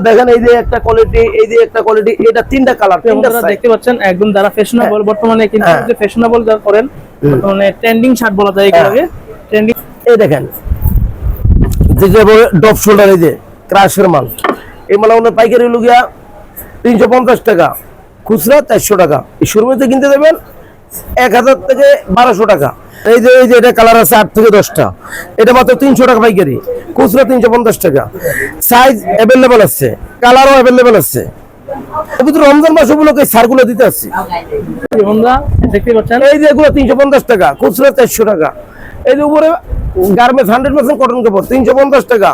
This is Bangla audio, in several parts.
দেখেন এই যে একটা কোয়ালিটি, এই যে একটা কোয়ালিটি, এটা তিনটা কালার, তিনটা আপনারা দেখতে পাচ্ছেন একদম যারা ফ্যাশনেবল বর্তমানে কিন্তু যে ফ্যাশনেবল যারা করেন বর্তমানে ট্রেন্ডিং শার্ট বলা যায় এগুলোকে ট্রেন্ডিং। এই দেখেন যে যে ডপ শোল্ডার, এই যে ক্রাশের মাল, এই মাল আমাদের পাইকারি লুগিয়া 350 টাকা, খুচরা 400 টাকা। এই শোরুমেতে কিনতে দেবেন 1000 থেকে 1200 টাকা। এই যে এটা কালার আছে 8 থেকে 10টা, এটা মাত্র 300 টাকা পাইকারি, খুচরা 350 টাকা। সাইজ অ্যাভেলেবল আছে, কালারও অ্যাভেলেবল আছে। রমজান মাস উপলক্ষে সারগুলো দিতে আসছি, দেখতে পাচ্ছেন। এই যে এগুলো 350 টাকা, খুচরা 400 টাকা। এই যে উপরে গার্মেন্টস 100% কটন কাপড় 350 টাকা।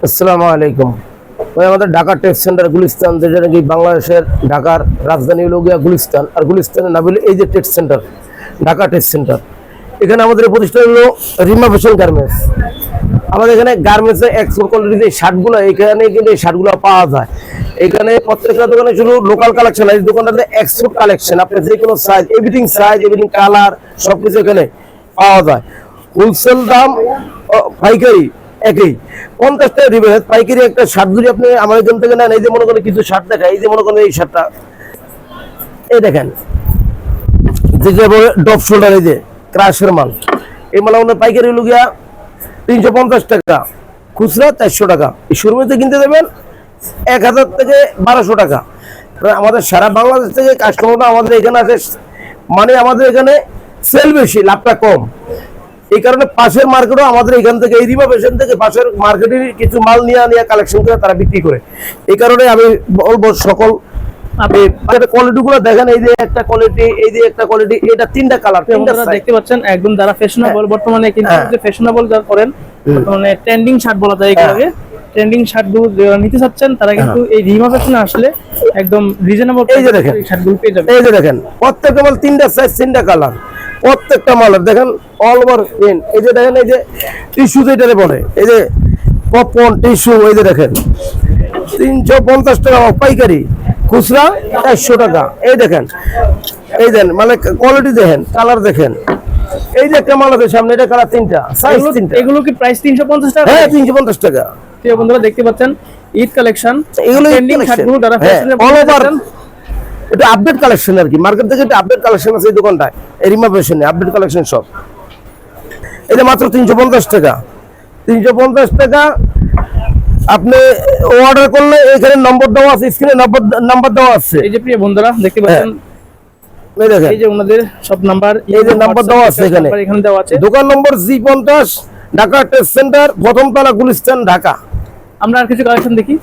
আসসালামু আলাইকুম। আমাদের ঢাকা টেক্স সেন্টার গুলিস্তান, যেটা নাকি বাংলাদেশের ঢাকার রাজধানী হলো গিয়া গুলিস্তান, আর গুলিস্তানের নাম হলো এই যে Tex centre, Dhaka Tex centre. এখানে আমাদের প্রতিষ্ঠান হলো রিমা ফ্যাশন গার্মেন্টস। আমাদের এখানে গার্মেন্টসের এক্সপোর্ট কোয়ালিটির যে শার্টগুলো, এখানে কিন্তু এই শার্টগুলো পাওয়া যায়। এখানে প্রত্যেকটা দোকানে শুধু লোকাল কালেকশন, এই দোকানটাতে এক্সপোর্ট কালেকশন, আপনার যে কোনো সাইজ, এভরিথিং কালার সবকিছু এখানে পাওয়া যায়। হোলসেল দাম পাইকারি একই, 50 টাকা দিবে পাইকারি। একটা শার্ট যদি আপনি আমার এখান থেকে নেন, এই যে মনে করেন কিছু শার্ট দেখা, এই যে মনে করেন এই শার্টটা, এই দেখেন যে যে ডপ শোল্ডার, এই যে ক্রাশের মাল, এই মাল আমাদের পাইকারি লুগিয়া 350 টাকা, খুচরা 400 টাকা। এই শোরুমেতে কিনতে দেবেন 1000 থেকে 1200 টাকা। আমাদের সারা বাংলাদেশ থেকে কাস্টমাররা আমাদের এখানে আসে, মানে আমাদের এখানে সেল বেশি, লাভটা কম। এই কারণে পাশের মার্কেটও আমাদের এখান থেকে, এই রিমা ফ্যাশন থেকে পাশের মার্কেটের কিছু মাল নিয়ে কালেকশন করে তারা বিক্রি করে। এই কারণে আমি বলবো সকল কোয়ালিটি গুলো দেখেন, এই যে একটা কোয়ালিটি, এই যে একটা কোয়ালিটি, এটা তিনটা কালার, আপনারা দেখতে পাচ্ছেন একদম যারা ফ্যাশনেবল বর্তমানে কিন্তু যে ফ্যাশনেবল যারা করেন বর্তমানে ট্রেন্ডিং শার্ট বলা যায় এগুলোকে ট্রেন্ডিং শার্ট গুলো নিতে চাচ্ছেন, তারা কিন্তু এই রিমা ফ্যাশনে আসলে একদম রিজনেবল এই যে দেখেন শার্টগুলো পেয়ে যাবেন। এই যে দেখেন প্রত্যেকটা মাল তিনটা সাইজ, তিনটা কালার, প্রত্যেকটা মালের দেখেন অল ওভার প্রিন্ট। এই যে দেখেন এই যে টিস্যু যেটারে বলে, এই যে পপকর্ন টিস্যু, এই যে দেখেন 350 টাকা পাইকারি, খুচরা 400 টাকা। এই দেখেন, এই দেন মানে কোয়ালিটি দেখেন, কালার দেখেন। এই যে একটা মাল আছে সামনে, এটা কালার তিনটা, সাইজ তিনটা। এগুলো কি প্রাইস 350 টাকা? হ্যাঁ 350 টাকা। তো বন্ধুরা দেখতে পাচ্ছেন ঈদ কালেকশন, এগুলো ট্রেন্ডিং শার্টগুলো যারা ফ্যাশনে অল ওভার, এটা আপডেট কালেকশন আর কি, মার্কেট থেকে এটা আপডেট কালেকশন আছে এই দোকানটায়, রিমা ফ্যাশনে আপডেট কালেকশন সব। এটা মাত্র 350 টাকা, 350 টাকা। আপনি অর্ডার করলে এখানে নম্বর দেওয়া আছে, স্ক্রিনে নাম্বার দেওয়া আছে। এই যে প্রিয় বন্ধুরা দেখতে পাচ্ছেন, এই দেখেন এই যে ওনাদের সব নাম্বার, এই যে নাম্বার দেওয়া আছে এখানে দেওয়া আছে। দোকান নম্বর G50, ঢাকা টেক্স সেন্টার, প্রথম তলা, গুলিস্তান, ঢাকা। আমরা আর কিছু কালেকশন দেখি।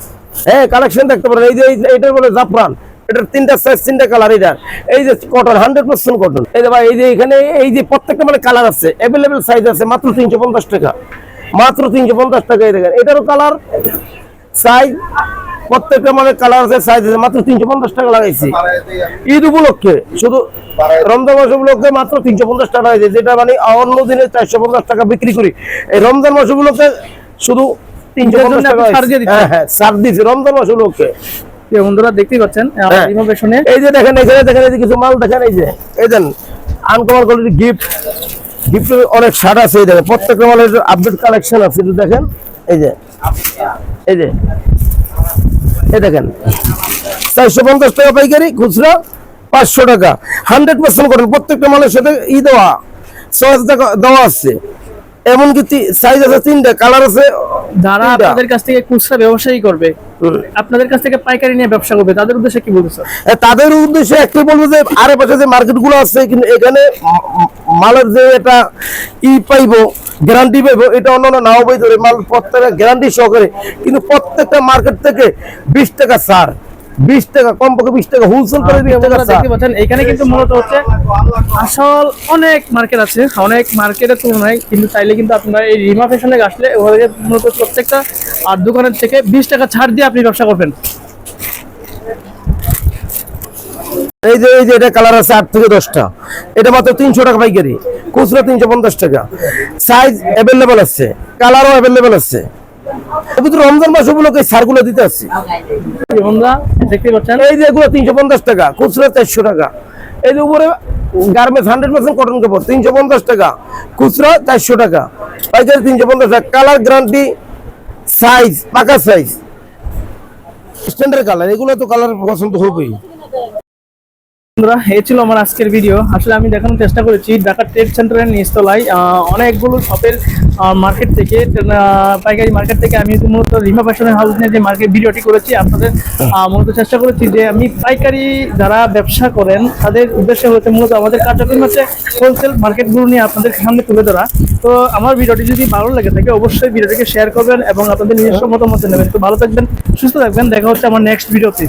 হ্যাঁ কালেকশন দেখতে পারেন। এই যে এটা বলে জাফরান, এটার তিনটা সাইজ, তিনটা কালার। এটা এই যে কটন, 100% কটন। এই যে ভাই, এই যে এখানে এই যে প্রত্যেকটা মানে কালার আছে, अवेलेबल সাইজ আছে, মাত্র 350 টাকা, মাত্র 350 টাকা। এই দেখেন এটারও কালার, সাইজ, প্রত্যেকটা মানে কালার আছে, সাইজ আছে, মাত্র 350 টাকা লাগাইছি ঈদ উপলক্ষে। শুধু রমজান মাস উপলক্ষে মাত্র 350 টাকা লাগাইছি, যেটা মানে অন্য দিনে 450 টাকা বিক্রি করি। এই রমজান মাস উপলক্ষে শুধু 350 টাকা ছাড় দিয়েছি রমজান মাস উপলক্ষে। বন্ধুরা দেখতেই পাচ্ছেন রিমা ফ্যাশনে, এই যে দেখেন এখানে দেখেন, এই যে কিছু মাল দেখেন, এই যে এই দেন আনকমন কোয়ালিটি গিফট অনেক শার্ট আছে। এই দেখেন প্রত্যেকটা মালের আপডেট কালেকশন আছে, একটু দেখেন। এই যে এই যে এই দেখেন 450 টাকা পাইকারি, খুচরা 500 টাকা। 100% করেন, প্রত্যেকটা মালের সাথে দেওয়া সহজ দেওয়া আছে। এমনকি সাইজ আছে তিনটা, কালার আছে। যারা আপনাদের কাছ থেকে খুচরা ব্যবসায়ী করবে, আপনাদের কাছ থেকে পাইকারি নিয়ে ব্যবসা করবে, তাদের উদ্দেশ্যে কি বলতে চান? তাদের উদ্দেশ্যে একটাই বলবো যে আরে পাশে যে মার্কেট গুলো আছে, কিন্তু এখানে মালের যে এটা পাইবো, গ্যারান্টি পাইবো, এটা অন্য নাও পাই ধরে মাল প্রত্যেকটা গ্যারান্টি সহকারে। কিন্তু প্রত্যেকটা মার্কেট থেকে 20 টাকা ছাড়, 20 টাকা কমপক্ষে, 20 টাকা হোলসেল করে দেখতে পাচ্ছেন। এখানে কিন্তু মূলত হচ্ছে আসল অনেক মার্কেট আছে, অনেক মার্কেটের তুলনায় কিন্তু চাইলে কিন্তু আপনারা এই রিমা ফ্যাশনে আসলে ওখানে মূলত প্রত্যেকটা আর দোকানের থেকে 20 টাকা ছাড় দিয়ে আপনি ব্যবসা করবেন। এই যে এটা কালার আছে 8 থেকে 10টা, এটা মাত্র 300 টাকা পাইকারি, খুচরা 350 টাকা। সাইজ অ্যাভেলেবল আছে, কালারও অ্যাভেলেবল আছে। রমজান মাস উপলক্ষে সারগুলো দিতে আসছি, দেখতে পাচ্ছেন। এই যে এগুলো 350 টাকা, খুচরা 400 টাকা। এই যে উপরে গার্মেন্টস 100% কটন কাপড় 350 টাকা, খুচরা 400 টাকা, পাইকারি 350 টাকা। কালার গ্যারান্টি, সাইজ পাকা সাইজ। স্ট্যান্ডার্ড কালার, এগুলো তো কালার পছন্দ হবেই। বন্ধুরা, এই ছিল আমার আজকের ভিডিও। আসলে আমি দেখানোর চেষ্টা করেছি ঢাকা ট্রেড সেন্টারের নিচতলায় অনেকগুলো শপের মার্কেট থেকে, পাইকারি মার্কেট থেকে আমি মূলত রিমা ফ্যাশনের হাউস নিয়ে যে মার্কেট ভিডিওটি করেছি আপনাদের মূলত চেষ্টা করেছি যে আমি পাইকারি যারা ব্যবসা করেন তাদের উদ্দেশ্যে হচ্ছে মূলত আমাদের কার্যক্রম হচ্ছে হোলসেল মার্কেটগুলো নিয়ে আপনাদের সামনে তুলে ধরা। তো আমার ভিডিওটি যদি ভালো লেগে থাকে অবশ্যই ভিডিওটিকে শেয়ার করবেন এবং আপনাদের নিজস্ব মতামত নেবেন। তো ভালো থাকবেন, সুস্থ থাকবেন, দেখা হচ্ছে আমার নেক্সট ভিডিওতে।